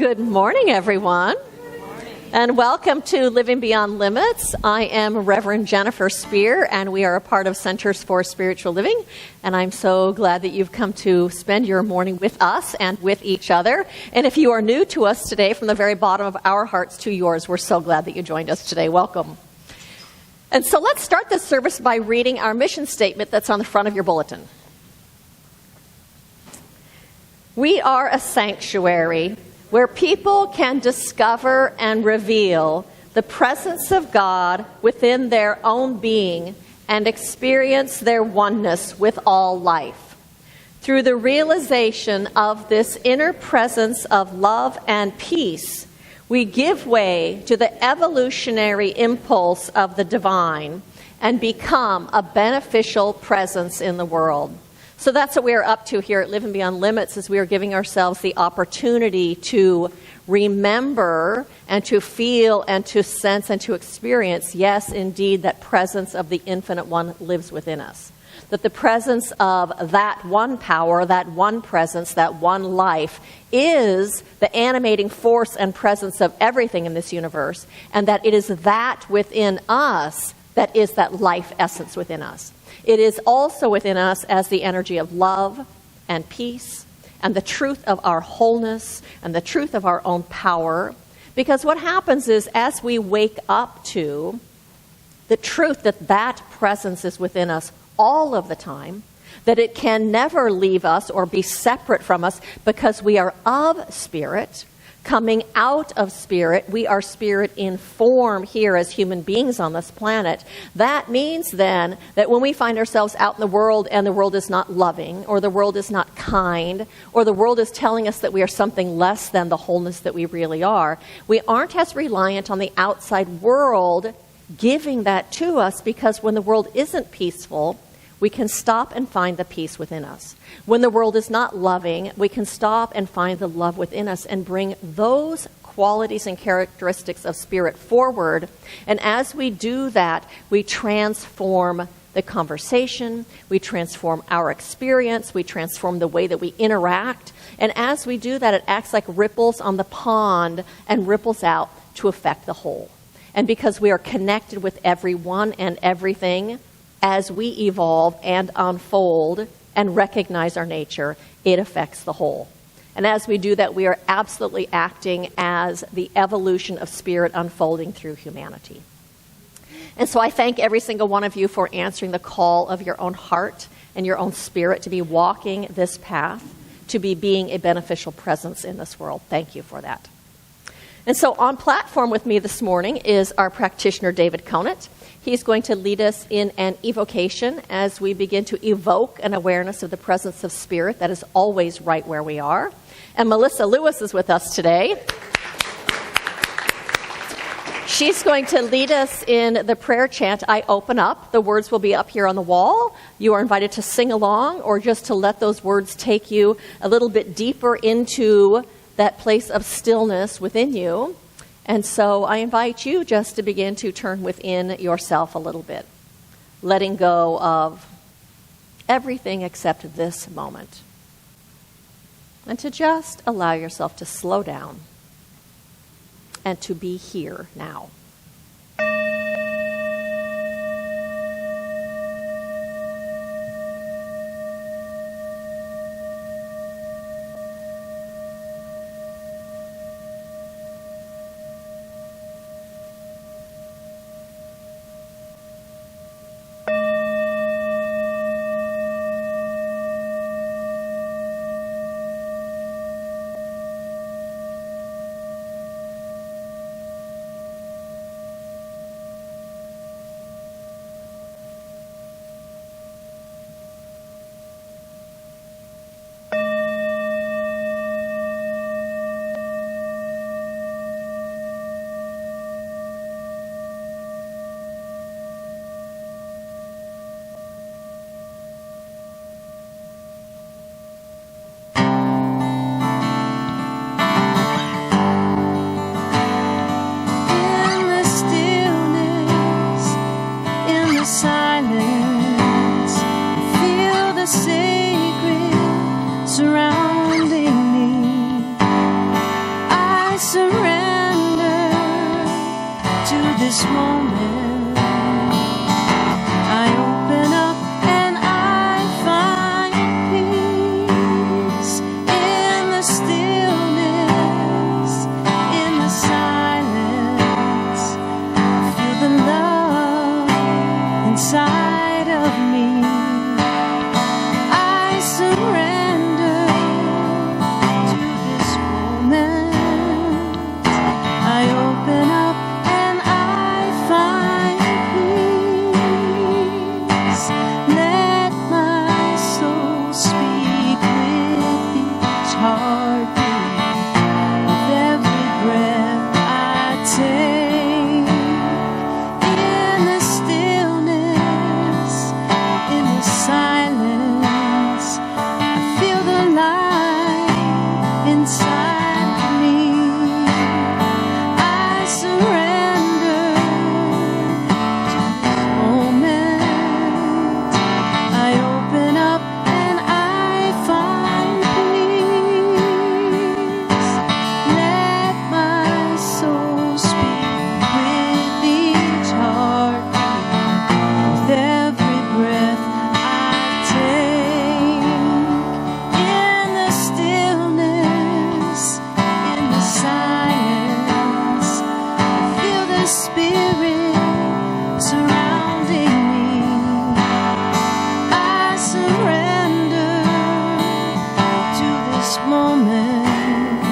Good morning, everyone. And welcome to Living Beyond Limits. I am Reverend Jennifer Spear, and we are a part of Centers for Spiritual Living. And I'm so glad that you've come to spend your morning with us and with each other. And if you are new to us today, from the very bottom of our hearts to yours, we're so glad that you joined us today. Welcome. And so let's start this service by reading our mission statement that's on the front of your bulletin. We are a sanctuary where people can discover and reveal the presence of God within their own being and experience their oneness with all life. Through the realization of this inner presence of love and peace, we give way to the evolutionary impulse of the divine and become a beneficial presence in the world. So that's what we are up to here at Living Beyond Limits, is we are giving ourselves the opportunity to remember and to feel and to sense and to experience, yes, indeed, that presence of the Infinite One lives within us. That the presence of that one power, that one presence, that one life is the animating force and presence of everything in this universe, and that it is that within us that is that life essence within us. It is also within us as the energy of love and peace and the truth of our wholeness and the truth of our own power. Because what happens is, as we wake up to the truth that that presence is within us all of the time, that it can never leave us or be separate from us because we are of spirit, coming out of spirit. We are spirit in form here as human beings on this planet. That means then that when we find ourselves out in the world and the world is not loving, or the world is not kind, or the world is telling us that we are something less than the wholeness that we really are, we aren't as reliant on the outside world giving that to us, because when the world isn't peaceful, we can stop and find the peace within us. When the world is not loving, we can stop and find the love within us and bring those qualities and characteristics of spirit forward. And as we do that, we transform the conversation, we transform our experience, we transform the way that we interact. And as we do that, it acts like ripples on the pond and ripples out to affect the whole. And because we are connected with everyone and everything, as we evolve and unfold and recognize our nature, it affects the whole. And as we do that, we are absolutely acting as the evolution of spirit unfolding through humanity. And so I thank every single one of you for answering the call of your own heart and your own spirit to be walking this path, to be being a beneficial presence in this world. Thank you for that. And so on platform with me this morning is our practitioner, David Conant. He's going to lead us in an evocation as we begin to evoke an awareness of the presence of spirit that is always right where we are. And Melissa Lewis is with us today. She's going to lead us in the prayer chant, I Open Up. The words will be up here on the wall. You are invited to sing along or just to let those words take you a little bit deeper into that place of stillness within you. And so I invite you just to begin to turn within yourself a little bit, letting go of everything except this moment, and to just allow yourself to slow down and to be here now. this moment, I open up and I find peace in the stillness, in the silence. I feel the love inside of me. I surrender to this moment. I open up and I find peace. Let my soul speak with each heartbeat, with every breath I take. In the stillness, in the silence, I feel the light inside me. I surrender to this moment. I open up and I find peace. Let my soul speak with each heartbeat, with every breath I take. In the stillness, in the silence, I feel the Spirit surrounding me. I surrender to this moment.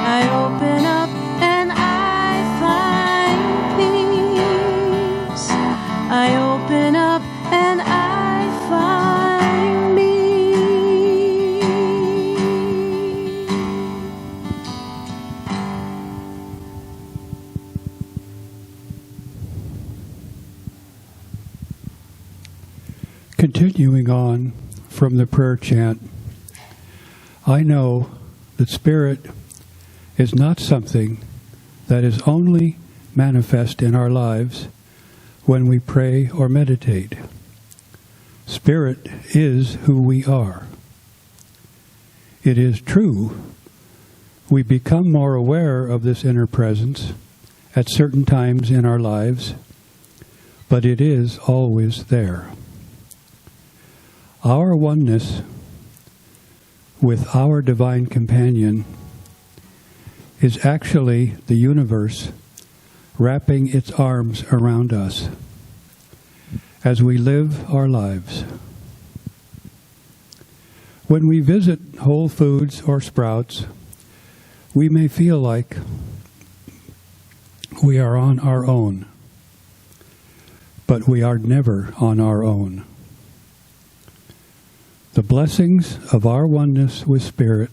I open up and I find peace. I open up and I find me. Continuing on from the prayer chant, I know that Spirit is not something that is only manifest in our lives when we pray or meditate. Spirit is who we are. It is true, we become more aware of this inner presence at certain times in our lives, but it is always there. Our oneness with our divine companion is actually the universe wrapping its arms around us as we live our lives. When we visit Whole Foods or Sprouts, we may feel like we are on our own, but we are never on our own. The blessings of our oneness with Spirit,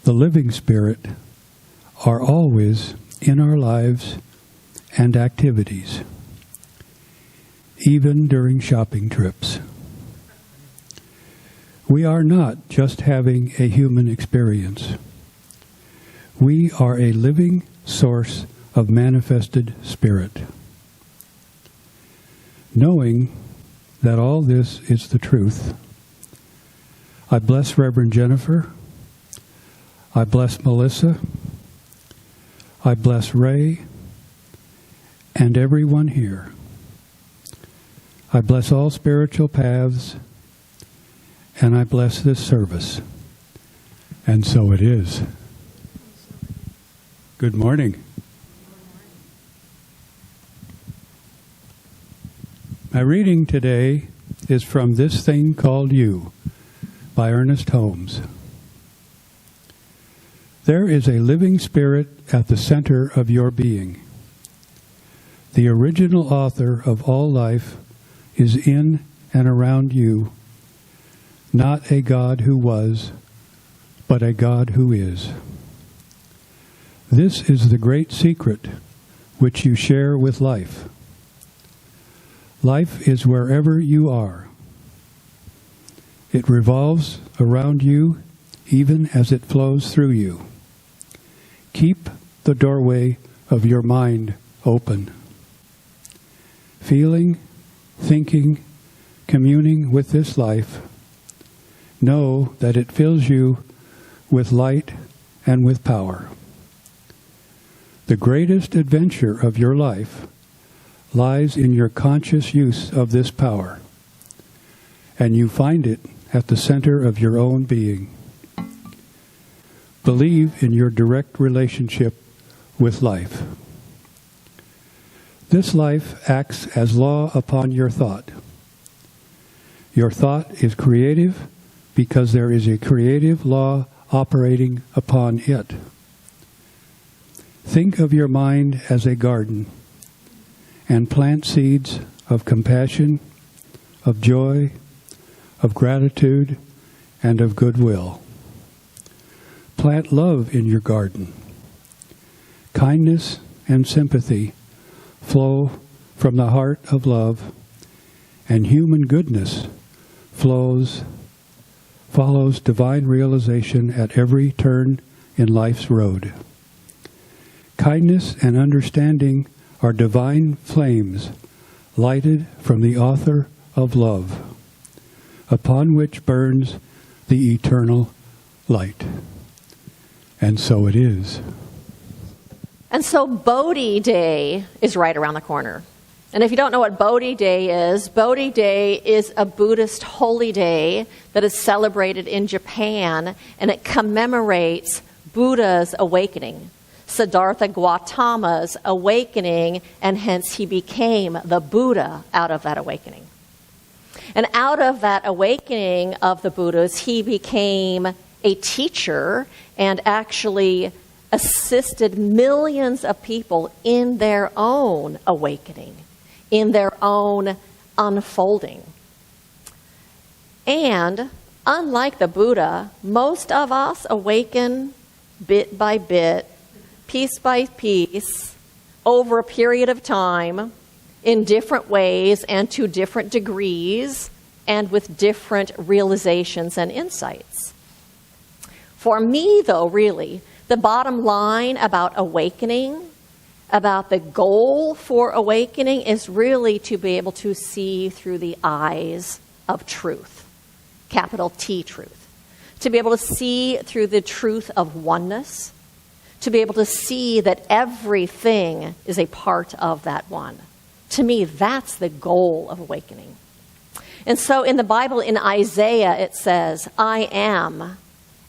the living Spirit, are always in our lives and activities, even during shopping trips. We are not just having a human experience. We are a living source of manifested Spirit. Knowing that all this is the truth, I bless Reverend Jennifer, I bless Melissa, I bless Ray, and everyone here. I bless all spiritual paths, and I bless this service. And so it is. Good morning. My reading today is from This Thing Called You by Ernest Holmes. There is a living spirit at the center of your being. The original author of all life is in and around you, not a God who was, but a God who is. This is the great secret which you share with life. Life is wherever you are. It revolves around you even as it flows through you. Keep the doorway of your mind open. Feeling, thinking, communing with this life, know that it fills you with light and with power. The greatest adventure of your life lies in your conscious use of this power, and you find it at the center of your own being. Believe in your direct relationship with life. This life acts as law upon your thought. Your thought is creative because there is a creative law operating upon it. Think of your mind as a garden and plant seeds of compassion, of joy, of gratitude, and of goodwill. Plant love in your garden. Kindness and sympathy flow from the heart of love, and human goodness follows divine realization at every turn in life's road. Kindness and understanding are divine flames lighted from the author of love, upon which burns the eternal light. And so it is. And so Bodhi Day is right around the corner. And if you don't know what Bodhi Day is a Buddhist holy day that is celebrated in Japan, and it commemorates Buddha's awakening, Siddhartha Gautama's awakening, and hence he became the Buddha out of that awakening. And out of that awakening of the Buddhas, he became a teacher and actually assisted millions of people in their own awakening, in their own unfolding. And unlike the Buddha, most of us awaken bit by bit, piece by piece, over a period of time, in different ways and to different degrees, and with different realizations and insights. For me, though, really, the bottom line about awakening, about the goal for awakening, is really to be able to see through the eyes of truth, capital T truth. To be able to see through the truth of oneness, to be able to see that everything is a part of that one. To me, that's the goal of awakening. And so in the Bible, in Isaiah, it says, I am,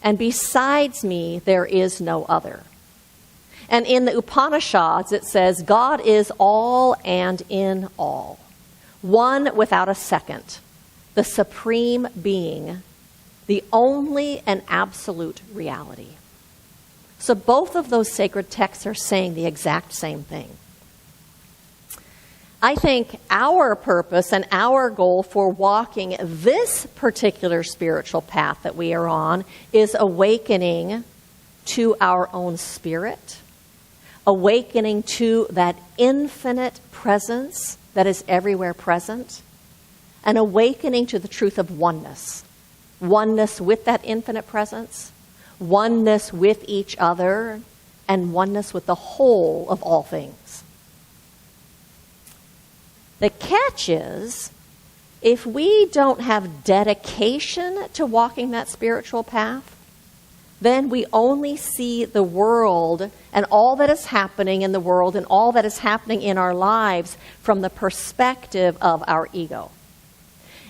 and besides me there is no other. And in the Upanishads, it says, God is all and in all, one without a second, the supreme being, the only and absolute reality. So both of those sacred texts are saying the exact same thing. I think our purpose and our goal for walking this particular spiritual path that we are on is awakening to our own spirit, awakening to that infinite presence that is everywhere present, and awakening to the truth of oneness. Oneness with that infinite presence, oneness with each other, and oneness with the whole of all things. The catch is, if we don't have dedication to walking that spiritual path, then we only see the world and all that is happening in the world and all that is happening in our lives from the perspective of our ego.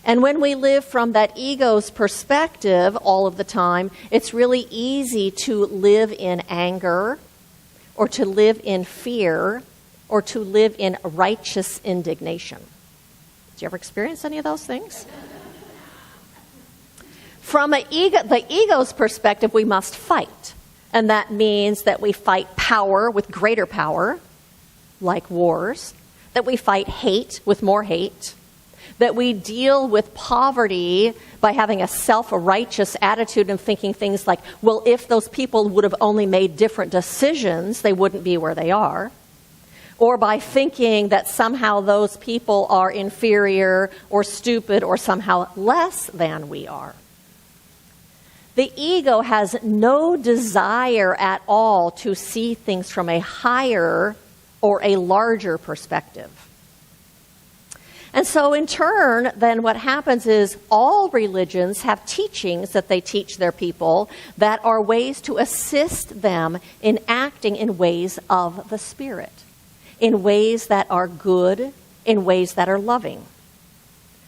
And when we live from that ego's perspective all of the time, it's really easy to live in anger or to live in fear or to live in righteous indignation. Did you ever experience any of those things? From the ego's perspective, we must fight. And that means that we fight power with greater power, like wars, that we fight hate with more hate, that we deal with poverty by having a self-righteous attitude and thinking things like, well, if those people would have only made different decisions, they wouldn't be where they are. Or by thinking that somehow those people are inferior or stupid or somehow less than we are. The ego has no desire at all to see things from a higher or a larger perspective. And so in turn, then what happens is all religions have teachings that they teach their people that are ways to assist them in acting in ways of the Spirit, in ways that are good, in ways that are loving.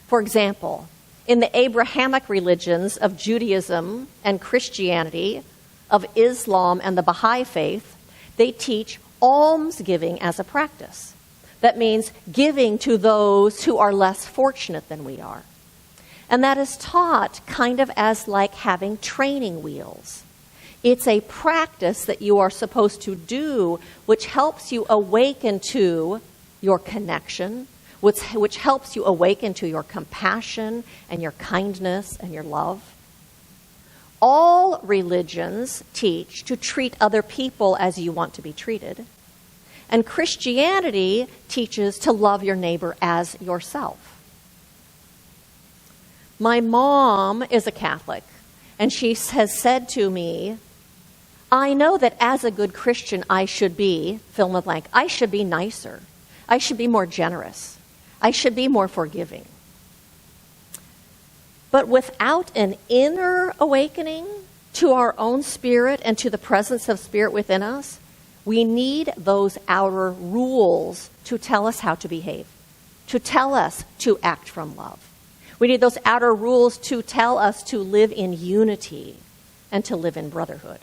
For example, in the Abrahamic religions of Judaism and Christianity, of Islam and the Baha'i faith, they teach almsgiving as a practice. That means giving to those who are less fortunate than we are. And that is taught kind of as like having training wheels. It's a practice that you are supposed to do, which helps you awaken to your connection, which helps you awaken to your compassion and your kindness and your love. All religions teach to treat other people as you want to be treated. And Christianity teaches to love your neighbor as yourself. My mom is a Catholic, and she has said to me, I know that as a good Christian I should be, fill in the blank, I should be nicer. I should be more generous. I should be more forgiving. But without an inner awakening to our own spirit and to the presence of Spirit within us, we need those outer rules to tell us how to behave, to tell us to act from love. We need those outer rules to tell us to live in unity and to live in brotherhood.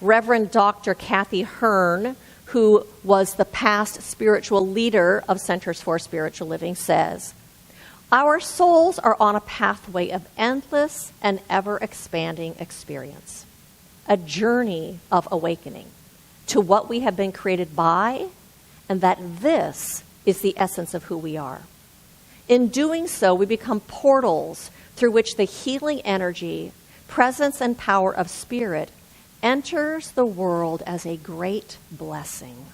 Reverend Dr. Kathy Hearn, who was the past spiritual leader of Centers for Spiritual Living, says, our souls are on a pathway of endless and ever-expanding experience. A journey of awakening to what we have been created by, and that this is the essence of who we are. In doing so, we become portals through which the healing energy, presence, and power of Spirit enters the world as a great blessing.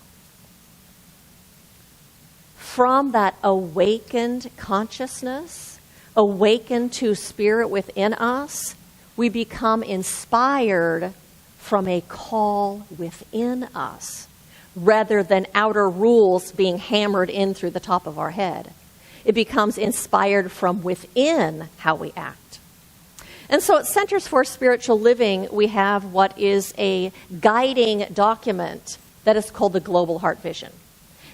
From that awakened consciousness, awakened to Spirit within us, we become inspired from a call within us, rather than outer rules being hammered in through the top of our head. It becomes inspired from within how we act. And so at Centers for Spiritual Living, we have what is a guiding document that is called the Global Heart Vision.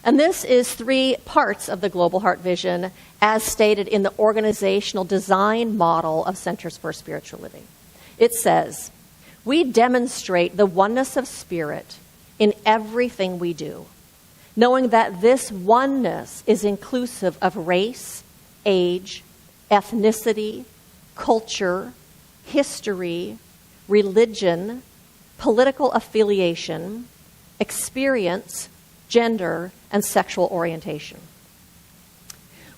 And this is 3 parts of the Global Heart Vision as stated in the organizational design model of Centers for Spiritual Living. It says, we demonstrate the oneness of Spirit in everything we do, knowing that this oneness is inclusive of race, age, ethnicity, culture, history, religion, political affiliation, experience, gender, and sexual orientation.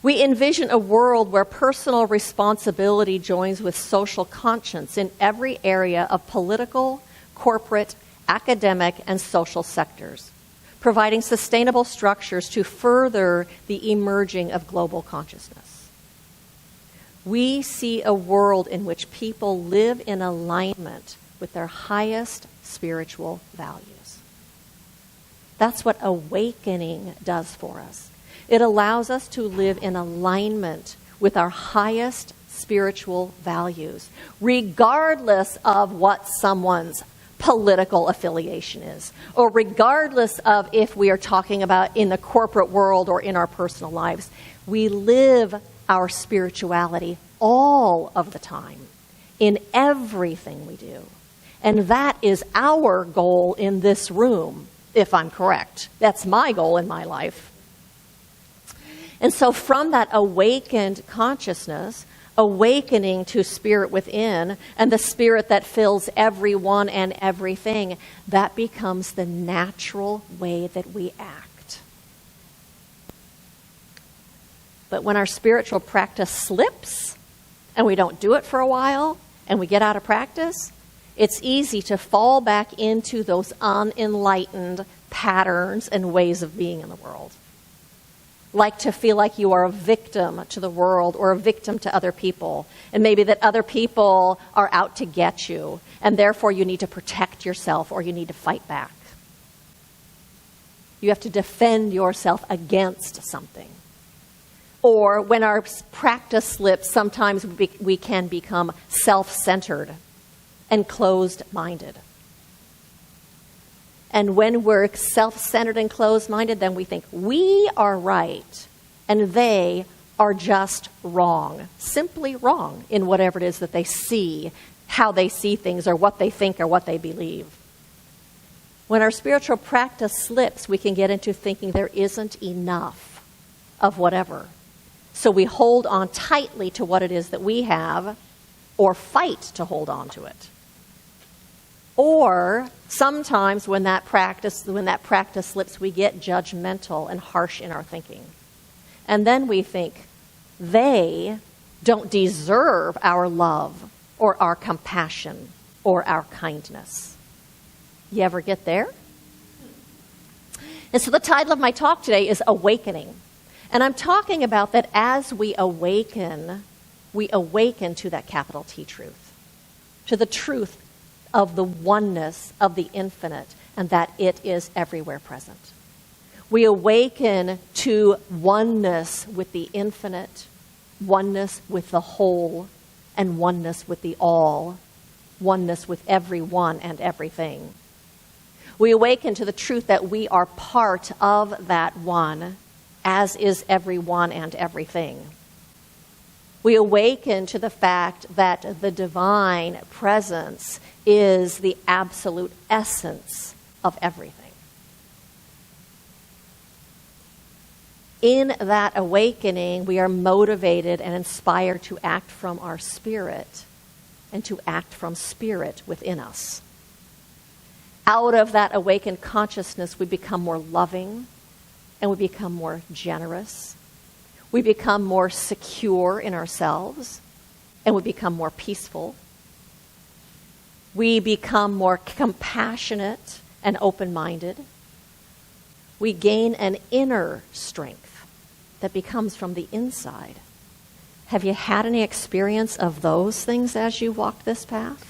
We envision a world where personal responsibility joins with social conscience in every area of political, corporate, academic, and social sectors, providing sustainable structures to further the emerging of global consciousness. We see a world in which people live in alignment with their highest spiritual values. That's what awakening does for us. It allows us to live in alignment with our highest spiritual values, regardless of what someone's political affiliation is, or regardless of if we are talking about in the corporate world or in our personal lives. We live our spirituality all of the time, in everything we do. And that is our goal in this room, if I'm correct. That's my goal in my life. And so from that awakened consciousness, awakening to Spirit within, and the Spirit that fills everyone and everything, that becomes the natural way that we act. But when our spiritual practice slips, and we don't do it for a while, and we get out of practice, it's easy to fall back into those unenlightened patterns and ways of being in the world. Like to feel like you are a victim to the world or a victim to other people, and maybe that other people are out to get you, and therefore you need to protect yourself or you need to fight back. You have to defend yourself against something. Or when our practice slips, sometimes we can become self-centered and closed-minded. And when we're self-centered and closed-minded, then we think we are right and they are just wrong, simply wrong in whatever it is that they see, how they see things, or what they think or what they believe. When our spiritual practice slips, we can get into thinking there isn't enough of whatever. So we hold on tightly to what it is that we have, or fight to hold on to it. Or sometimes when that practice slips, we get judgmental and harsh in our thinking. And then we think they don't deserve our love or our compassion or our kindness. You ever get there? And so the title of my talk today is Awakening. And I'm talking about that as we awaken to that capital T truth, to the truth of the oneness of the infinite, and that it is everywhere present. We awaken to oneness with the infinite, oneness with the whole, and oneness with the all, oneness with everyone and everything. We awaken to the truth that we are part of that one, as is everyone and everything. We awaken to the fact that the divine presence is the absolute essence of everything. In that awakening, we are motivated and inspired to act from our spirit and to act from spirit within us. Out of that awakened consciousness, we become more loving and we become more generous. We become more secure in ourselves and we become more peaceful. We become more compassionate and open-minded. We gain an inner strength that becomes from the inside. Have you had any experience of those things as you walked this path?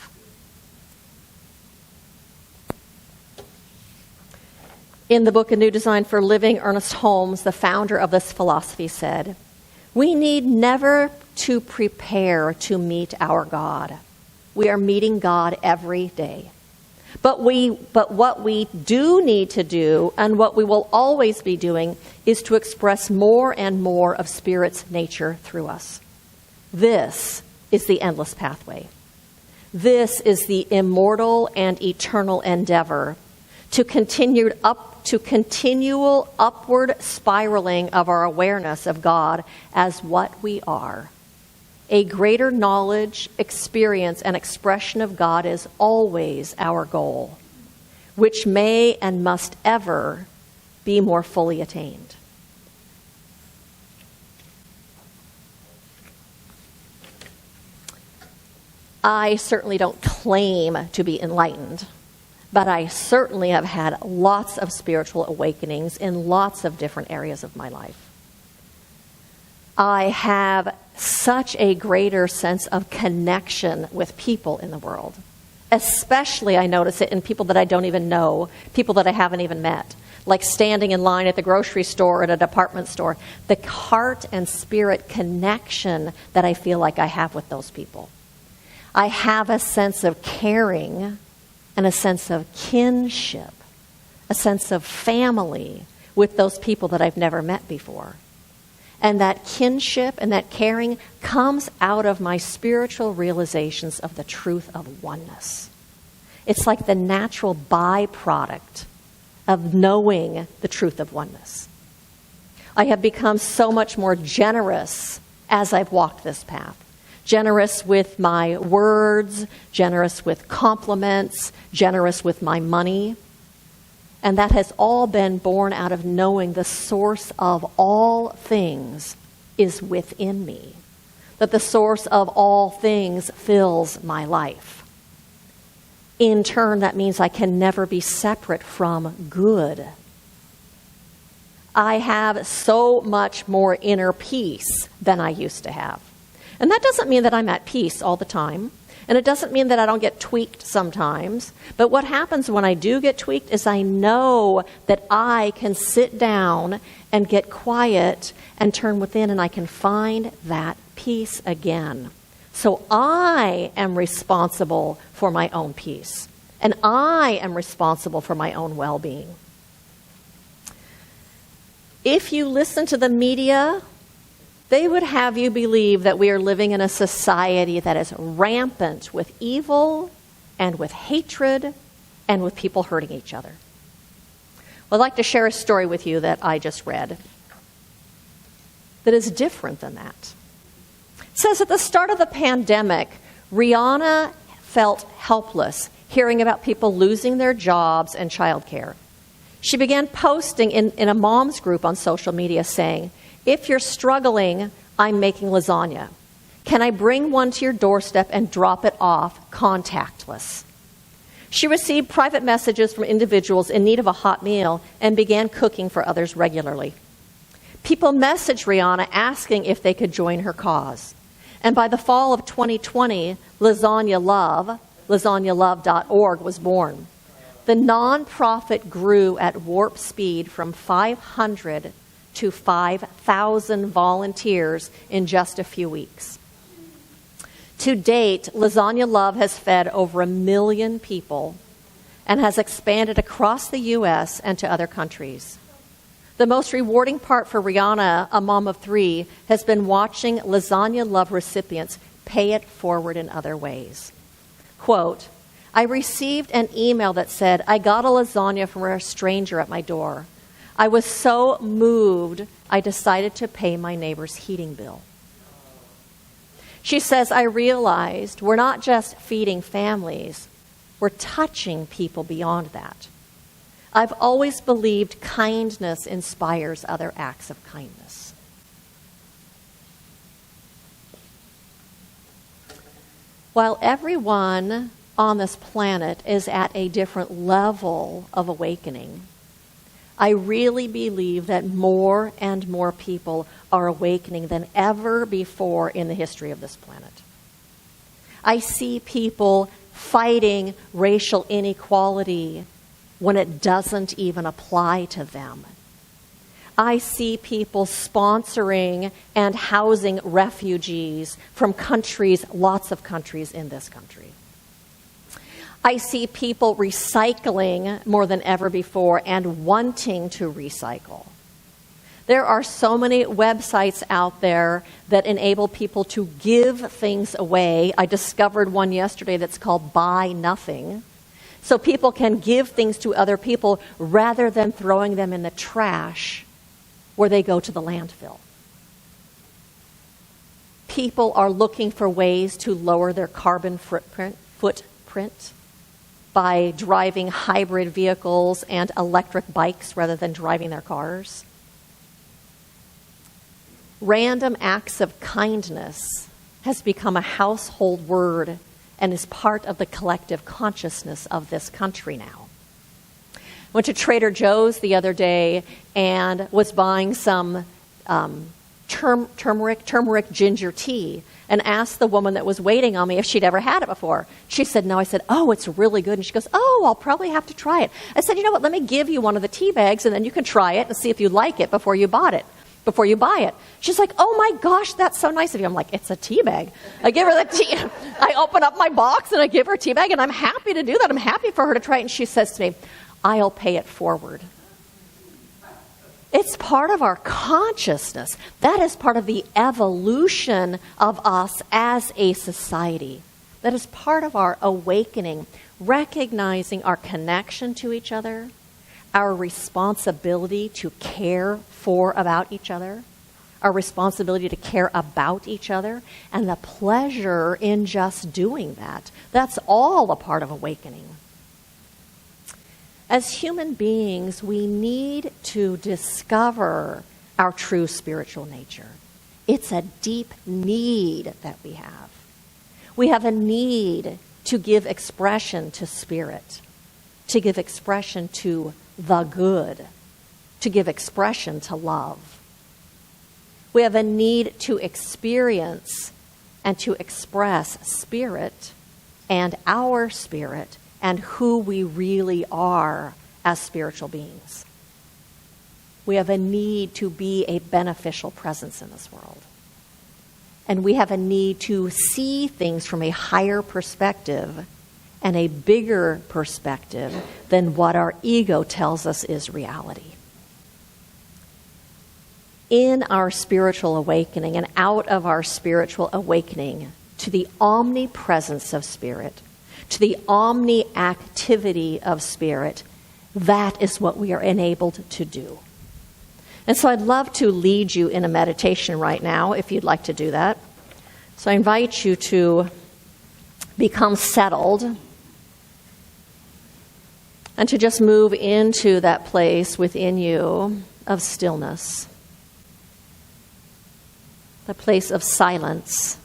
In the book A New Design for Living, Ernest Holmes, the founder of this philosophy, said, "We need never to prepare to meet our God. We are meeting God every day. But what we do need to do, and what we will always be doing, is to express more and more of Spirit's nature through us. This is the endless pathway. This is the immortal and eternal endeavor to continual upward spiraling of our awareness of God as what we are. A greater knowledge, experience, and expression of God is always our goal, which may and must ever be more fully attained." I certainly don't claim to be enlightened, but I certainly have had lots of spiritual awakenings in lots of different areas of my life. I have such a greater sense of connection with people in the world. Especially, I notice it in people that I don't even know, people that I haven't even met. Like standing in line at the grocery store, at a department store. The heart and spirit connection that I feel like I have with those people. I have a sense of caring and a sense of kinship, a sense of family with those people that I've never met before. And that kinship and that caring comes out of my spiritual realizations of the truth of oneness. It's like the natural byproduct of knowing the truth of oneness. I have become so much more generous as I've walked this path. Generous with my words, generous with compliments, generous with my money. And that has all been born out of knowing the source of all things is within me. That the source of all things fills my life. In turn, that means I can never be separate from good. I have so much more inner peace than I used to have. And that doesn't mean that I'm at peace all the time. And it doesn't mean that I don't get tweaked sometimes. But what happens when I do get tweaked is I know that I can sit down and get quiet and turn within, and I can find that peace again. So I am responsible for my own peace. And I am responsible for my own well-being. If you listen to the media, they would have you believe that we are living in a society that is rampant with evil and with hatred and with people hurting each other. Well, I'd like to share a story with you that I just read that is different than that. It says at the start of the pandemic, Rihanna felt helpless hearing about people losing their jobs and childcare. She began posting in a mom's group on social media saying, "If you're struggling, I'm making lasagna. Can I bring one to your doorstep and drop it off contactless?" She received private messages from individuals in need of a hot meal and began cooking for others regularly. People messaged Rihanna asking if they could join her cause. And by the fall of 2020, LasagnaLove.org was born. The nonprofit grew at warp speed from 500 to 5,000 volunteers in just a few weeks. To date, Lasagna Love has fed over 1 million people and has expanded across the U.S. and to other countries. The most rewarding part for Rihanna, a mom of 3, has been watching Lasagna Love recipients pay it forward in other ways. Quote, "I received an email that said, 'I got a lasagna from a stranger at my door. I was so moved, I decided to pay my neighbor's heating bill.'" She says, "I realized we're not just feeding families, we're touching people beyond that. I've always believed kindness inspires other acts of kindness." While everyone on this planet is at a different level of awakening, I really believe that more and more people are awakening than ever before in the history of this planet. I see people fighting racial inequality when it doesn't even apply to them. I see people sponsoring and housing refugees from countries, lots of countries in this country. I see people recycling more than ever before and wanting to recycle. There are so many websites out there that enable people to give things away. I discovered one yesterday that's called Buy Nothing. So people can give things to other people rather than throwing them in the trash where they go to the landfill. People are looking for ways to lower their carbon footprint by driving hybrid vehicles and electric bikes rather than driving their cars. Random acts of kindness has become a household word and is part of the collective consciousness of this country now. I went to Trader Joe's the other day and was buying some turmeric ginger tea and asked the woman that was waiting on me if she'd ever had it before. She said no. I said, "Oh, it's really good." And she goes, "Oh, I'll probably have to try it." I said, "You know what, let me give you one of the tea bags and then you can try it and see if you like it before you buy it. She's like, "Oh my gosh, that's so nice of you." I'm like, "It's a tea bag." I give her the tea. I open up my box and I give her a tea bag, and I'm happy to do that. I'm happy for her to try it. And she says to me, "I'll pay it forward." It's part of our consciousness. That is part of the evolution of us as a society. That is part of our awakening, recognizing our connection to each other, our responsibility to care about each other, our responsibility to care about each other, and the pleasure in just doing that. That's all a part of awakening. As human beings, we need to discover our true spiritual nature. It's a deep need that we have. We have a need to give expression to spirit, to give expression to the good, to give expression to love. We have a need to experience and to express spirit and our spirit and who we really are as spiritual beings. We have a need to be a beneficial presence in this world. And we have a need to see things from a higher perspective and a bigger perspective than what our ego tells us is reality. In our spiritual awakening and out of our spiritual awakening to the omnipresence of spirit, to the omni-activity of spirit, that is what we are enabled to do. And so I'd love to lead you in a meditation right now, if you'd like to do that. So I invite you to become settled and to just move into that place within you of stillness, the place of silence,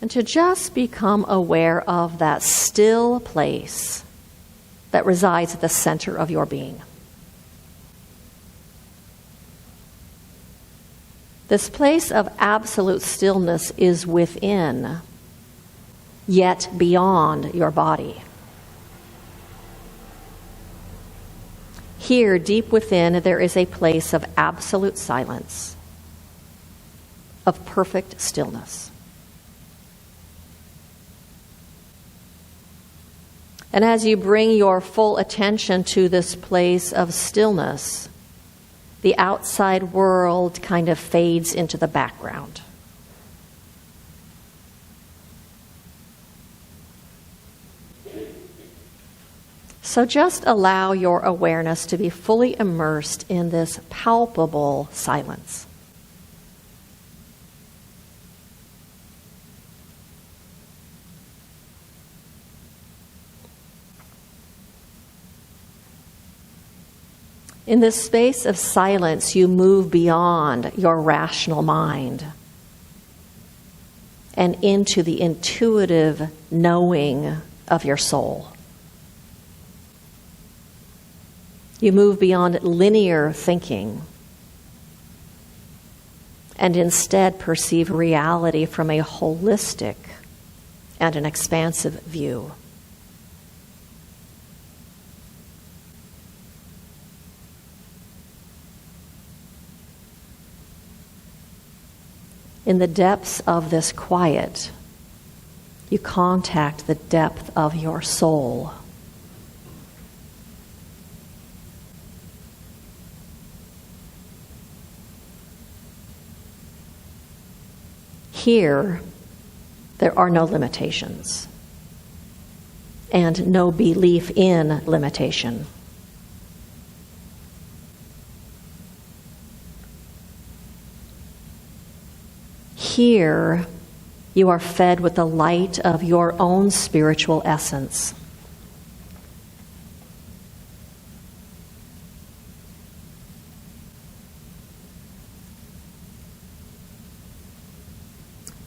and to just become aware of that still place that resides at the center of your being. This place of absolute stillness is within, yet beyond your body. Here, deep within, there is a place of absolute silence, of perfect stillness. And as you bring your full attention to this place of stillness, the outside world kind of fades into the background. So just allow your awareness to be fully immersed in this palpable silence. In this space of silence, you move beyond your rational mind and into the intuitive knowing of your soul. You move beyond linear thinking and instead perceive reality from a holistic and an expansive view. In the depths of this quiet, you contact the depth of your soul. Here, there are no limitations and no belief in limitation. Here, you are fed with the light of your own spiritual essence.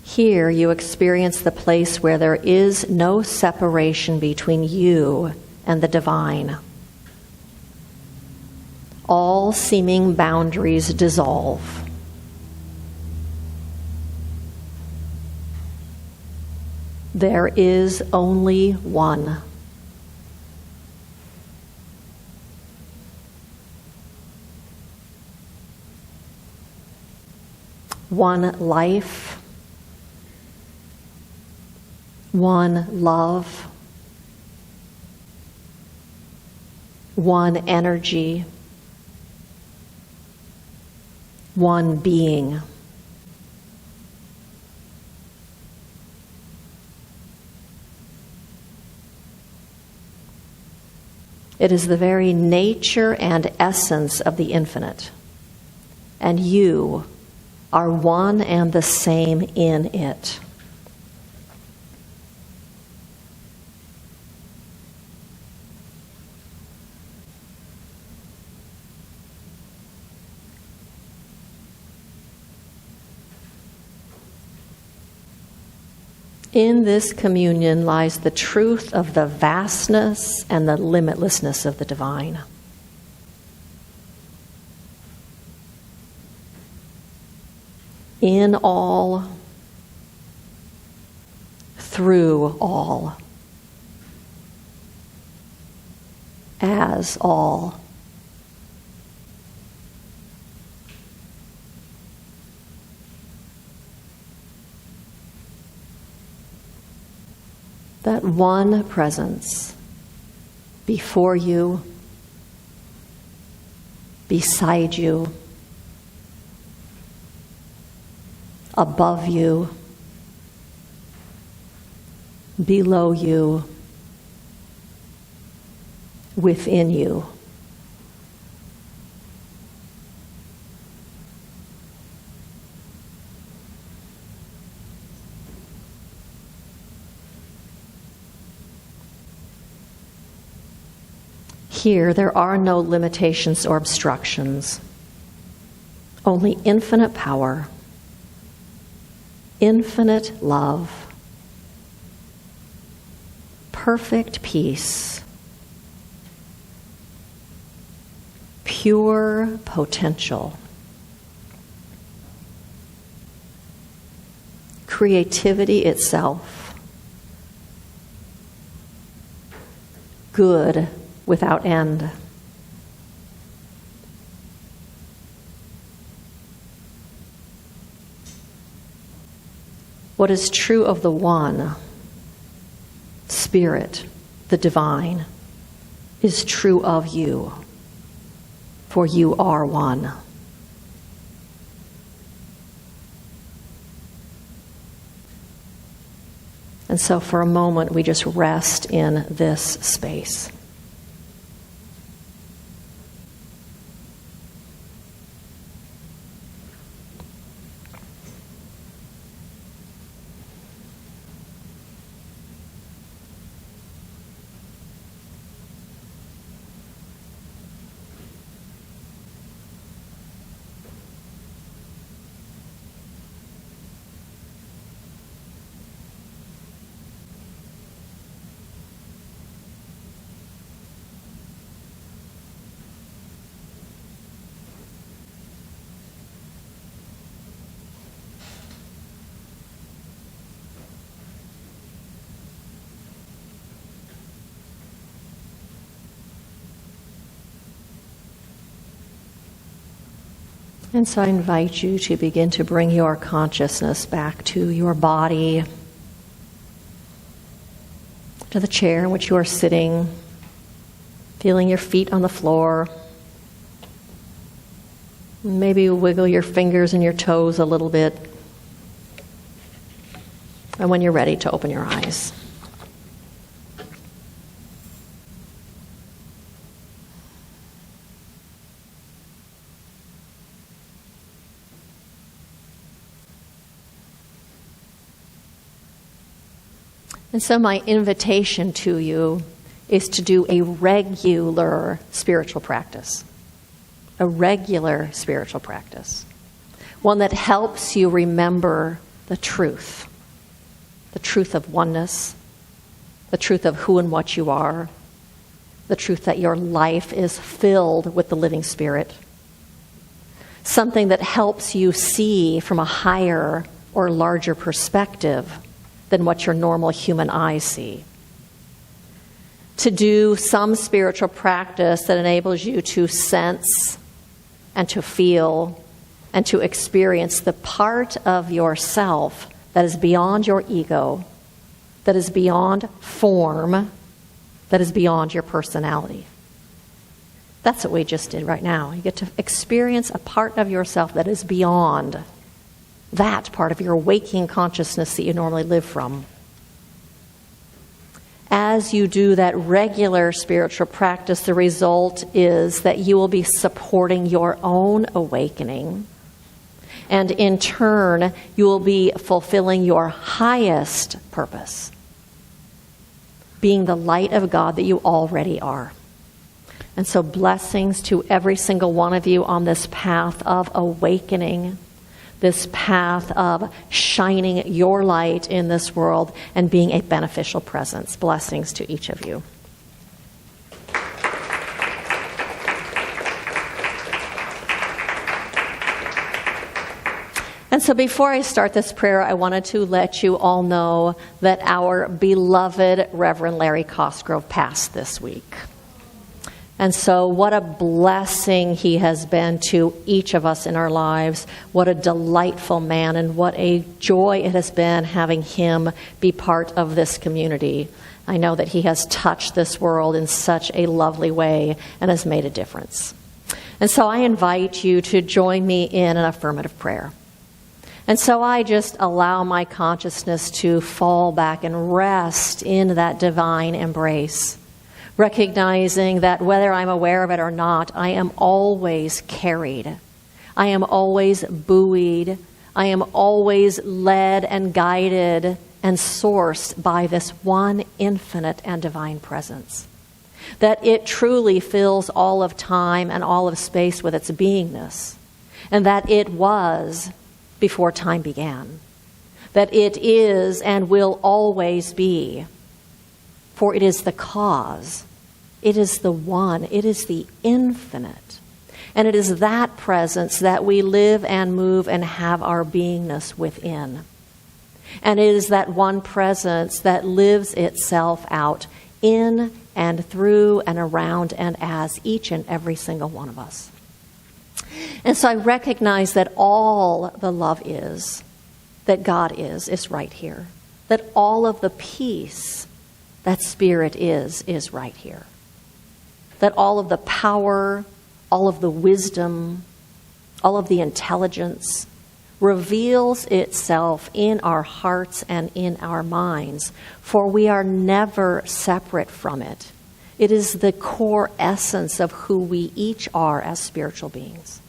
Here, you experience the place where there is no separation between you and the divine. All seeming boundaries dissolve. There is only one. One life, one love, one energy, one being. It is the very nature and essence of the infinite, and you are one and the same in it. In this communion lies the truth of the vastness and the limitlessness of the divine. In all, through all, as all. That one presence before you, beside you, above you, below you, within you. Here, there are no limitations or obstructions, only infinite power, infinite love, perfect peace, pure potential, creativity itself, good without end. What is true of the one, Spirit, the divine, is true of you, for you are one. And so for a moment, we just rest in this space. And so I invite you to begin to bring your consciousness back to your body, to the chair in which you are sitting, feeling your feet on the floor. Maybe wiggle your fingers and your toes a little bit. And when you're ready, to open your eyes. And so my invitation to you is to do a regular spiritual practice. A regular spiritual practice. One that helps you remember the truth of oneness, the truth of who and what you are, the truth that your life is filled with the living Spirit. Something that helps you see from a higher or larger perspective than what your normal human eyes see. To do some spiritual practice that enables you to sense and to feel and to experience the part of yourself that is beyond your ego, that is beyond form, that is beyond your personality. That's what we just did right now. You get to experience a part of yourself that is beyond that part of your waking consciousness that you normally live from. As you do that regular spiritual practice, the result is that you will be supporting your own awakening. And in turn, you will be fulfilling your highest purpose, being the light of God that you already are. And so blessings to every single one of you on this path of awakening, this path of shining your light in this world and being a beneficial presence. Blessings to each of you. And so before I start this prayer, I wanted to let you all know that our beloved Reverend Larry Cosgrove passed this week. And so what a blessing he has been to each of us in our lives. What a delightful man, and what a joy it has been having him be part of this community. I know that he has touched this world in such a lovely way and has made a difference. And so I invite you to join me in an affirmative prayer. And so I just allow my consciousness to fall back and rest in that divine embrace, recognizing that whether I'm aware of it or not, I am always carried. I am always buoyed. I am always led and guided and sourced by this one infinite and divine presence. That it truly fills all of time and all of space with its beingness. And that it was before time began. That it is and will always be. For it is the cause. It is the one. It is the infinite. And it is that presence that we live and move and have our beingness within. And it is that one presence that lives itself out in and through and around and as each and every single one of us. And so I recognize that all the love is, that God is right here. That all of the peace that Spirit is right here. That all of the power, all of the wisdom, all of the intelligence reveals itself in our hearts and in our minds, for we are never separate from it. It is the core essence of who we each are as spiritual beings.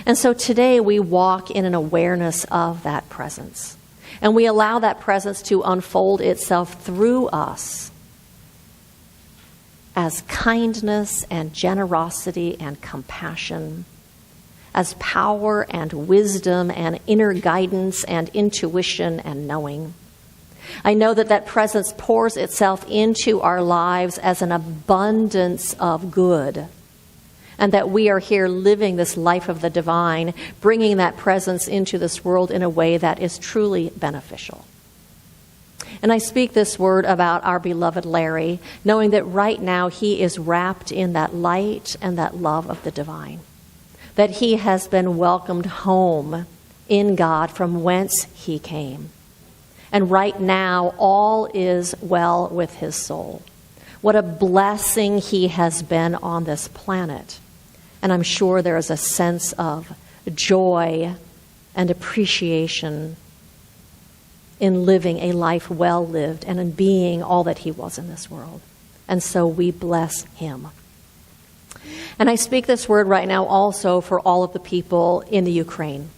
And so today we walk in an awareness of that presence. And we allow that presence to unfold itself through us as kindness and generosity and compassion, as power and wisdom and inner guidance and intuition and knowing. I know that that presence pours itself into our lives as an abundance of good, and that we are here living this life of the divine, bringing that presence into this world in a way that is truly beneficial. And I speak this word about our beloved Larry, knowing that right now he is wrapped in that light and that love of the divine. That he has been welcomed home in God from whence he came. And right now, all is well with his soul. What a blessing he has been on this planet. And I'm sure there is a sense of joy and appreciation in living a life well lived and in being all that he was in this world. And so we bless him. And I speak this word right now also for all of the people in the Ukraine,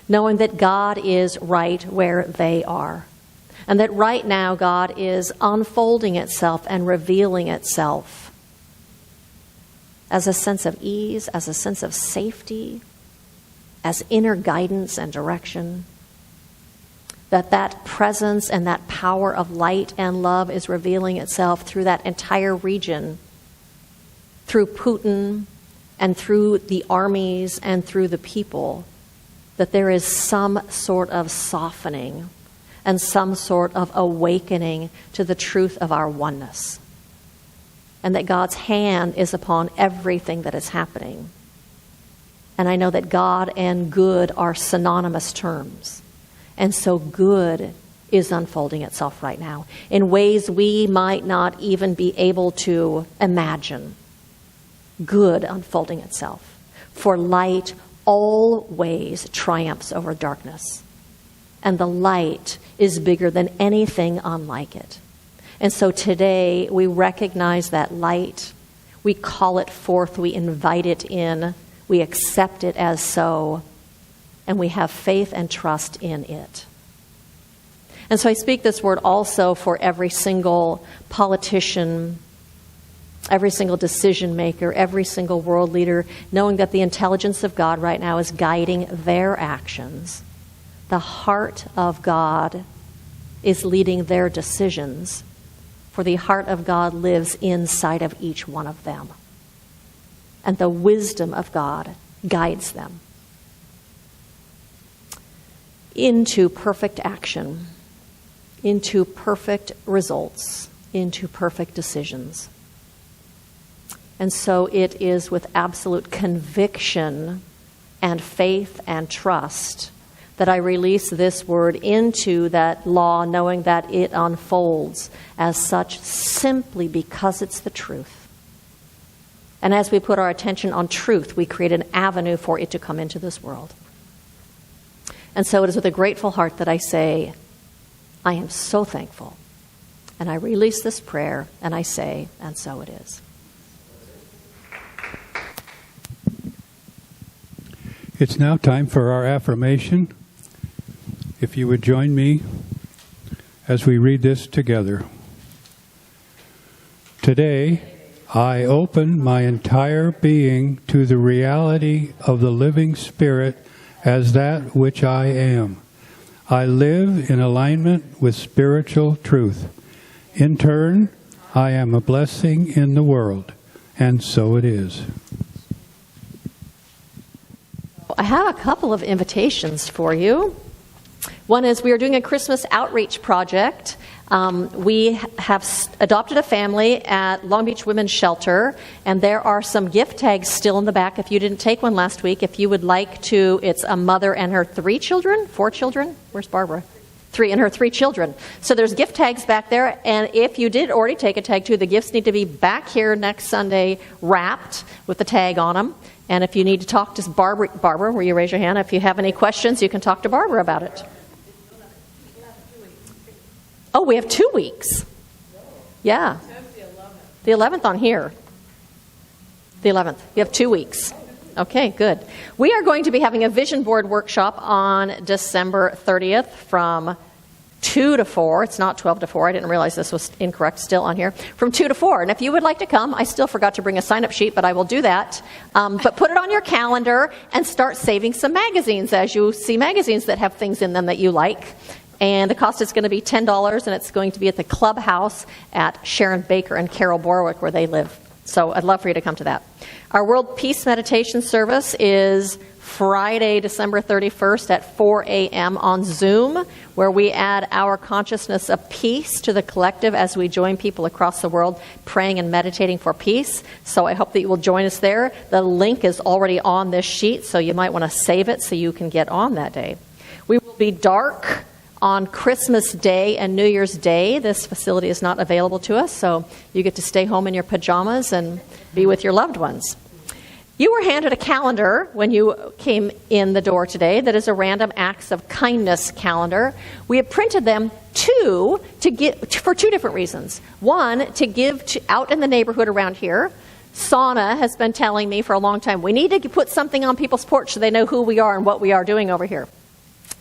knowing that God is right where they are. And that right now God is unfolding itself and revealing itself as a sense of ease, as a sense of safety, as inner guidance and direction. That presence and that power of light and love is revealing itself through that entire region, through Putin and through the armies and through the people, that there is some sort of softening and some sort of awakening to the truth of our oneness. And that God's hand is upon everything that is happening. And I know that God and good are synonymous terms. And so good is unfolding itself right now in ways we might not even be able to imagine. Good unfolding itself. For light always triumphs over darkness. And the light is bigger than anything unlike it. And so today we recognize that light. We call it forth. We invite it in. We accept it as so. And we have faith and trust in it. And so I speak this word also for every single politician, every single decision maker, every single world leader, knowing that the intelligence of God right now is guiding their actions. The heart of God is leading their decisions, for the heart of God lives inside of each one of them. And the wisdom of God guides them. into perfect action, into perfect results, into perfect decisions. And so it is with absolute conviction and faith and trust that I release this word into that law, knowing that it unfolds as such simply because it's the truth. And as we put our attention on truth, we create an avenue for it to come into this world. And so it is with a grateful heart that I say, I am so thankful. And I release this prayer, and I say, and so it is. It's now time for our affirmation. If you would join me as we read this together. Today, I open my entire being to the reality of the living Spirit as that which I am. I live in alignment with spiritual truth. In turn, I am a blessing in the world, and so it is. I have a couple of invitations for you. One is we are doing a Christmas outreach project. We have adopted a family at Long Beach Women's Shelter, and there are some gift tags still in the back. If you didn't take one last week, if you would like to, it's a mother and her 4 children. Where's Barbara? 3 and her 3 children. So there's gift tags back there, and if you did already take a tag too, the gifts need to be back here next Sunday wrapped with the tag on them. And if you need to talk to Barbara, will you raise your hand? If you have any questions, you can talk to Barbara about it. Oh, we have 2 weeks. Yeah. The 11th on here. The 11th. We have 2 weeks. Okay, good. We are going to be having a vision board workshop on December 30th from 2 to 4. It's not 12 to 4. I didn't realize this was incorrect still on here. From 2 to 4. And if you would like to come, I still forgot to bring a sign-up sheet, but I will do that. But put it on your calendar and start saving some magazines as you see magazines that have things in them that you like. And the cost is going to be $10, and it's going to be at the clubhouse at Sharon Baker and Carol Borwick, where they live. So I'd love for you to come to that. Our World Peace Meditation Service is Friday, December 31st at 4 a.m. on Zoom, where we add our consciousness of peace to the collective as we join people across the world praying and meditating for peace. So I hope that you will join us there. The link is already on this sheet, so you might want to save it so you can get on that day. We will be dark on Christmas Day and New Year's Day. This facility is not available to us, so you get to stay home in your pajamas and be with your loved ones. You were handed a calendar when you came in the door today that is a Random Acts of Kindness calendar. We have printed them for 2 different reasons. One, to give out in the neighborhood around here. Sauna has been telling me for a long time, we need to put something on people's porch so they know who we are and what we are doing over here.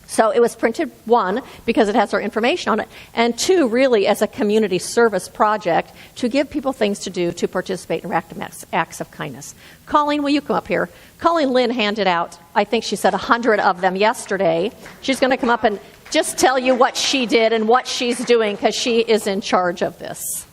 So it was printed, 1, because it has our information on it, and 2, really as a community service project to give people things to do to participate in random acts of kindness. Colleen, will you come up here? Colleen Lynn handed out, I think she said 100 of them yesterday. She's going to come up and just tell you what she did and what she's doing, because she is in charge of this.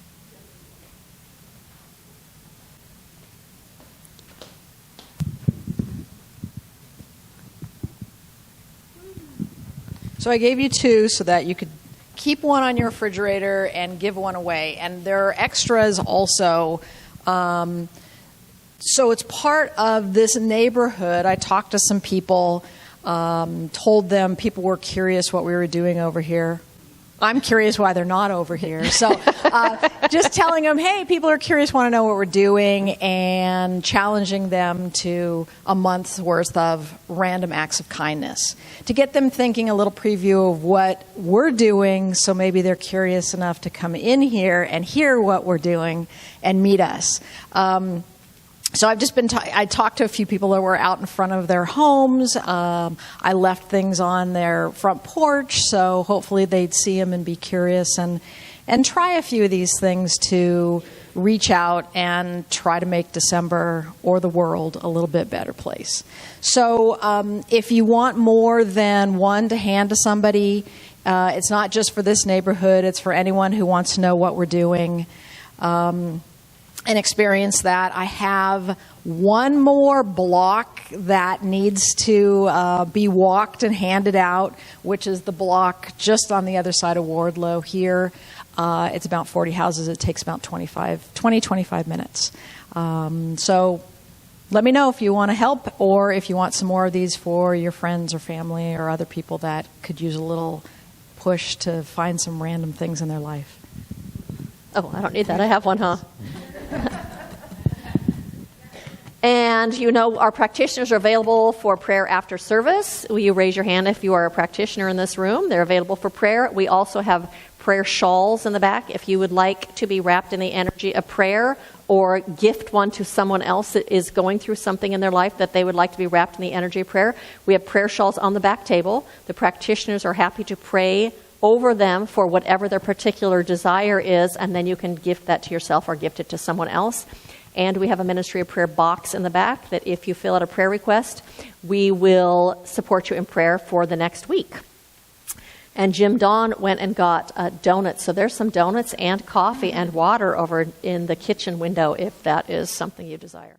So I gave you 2 so that you could keep one on your refrigerator and give one away. And there are extras also. So it's part of this neighborhood. I talked to some people, told them people were curious what we were doing over here. I'm curious why they're not over here. So just telling them, hey, people are curious, want to know what we're doing, and challenging them to a month's worth of random acts of kindness to get them thinking a little preview of what we're doing, so maybe they're curious enough to come in here and hear what we're doing and meet us. So I've just been, I talked to a few people that were out in front of their homes. I left things on their front porch, so hopefully they'd see them and be curious and try a few of these things to reach out and try to make December or the world a little bit better place. So if you want more than one to hand to somebody, it's not just for this neighborhood, it's for anyone who wants to know what we're doing. and experience that. I have one more block that needs to be walked and handed out, which is the block just on the other side of Wardlow here. It's about 40 houses. It takes about 25 minutes. So let me know if you want to help, or if you want some more of these for your friends or family or other people that could use a little push to find some random things in their life. Oh, I don't need that. I have one, huh? And our practitioners are available for prayer after service. Will you raise your hand if you are a practitioner in this room? They're available for prayer. We also have prayer shawls in the back if you would like to be wrapped in the energy of prayer, or gift one to someone else that is going through something in their life that they would like to be wrapped in the energy of prayer. We have prayer shawls on the back table. The practitioners are happy to pray over them for whatever their particular desire is, and then you can gift that to yourself or gift it to someone else. And we have a Ministry of Prayer box in the back that if you fill out a prayer request, we will support you in prayer for the next week. And Jim Dawn went and got donuts. So there's some donuts and coffee and water over in the kitchen window if that is something you desire.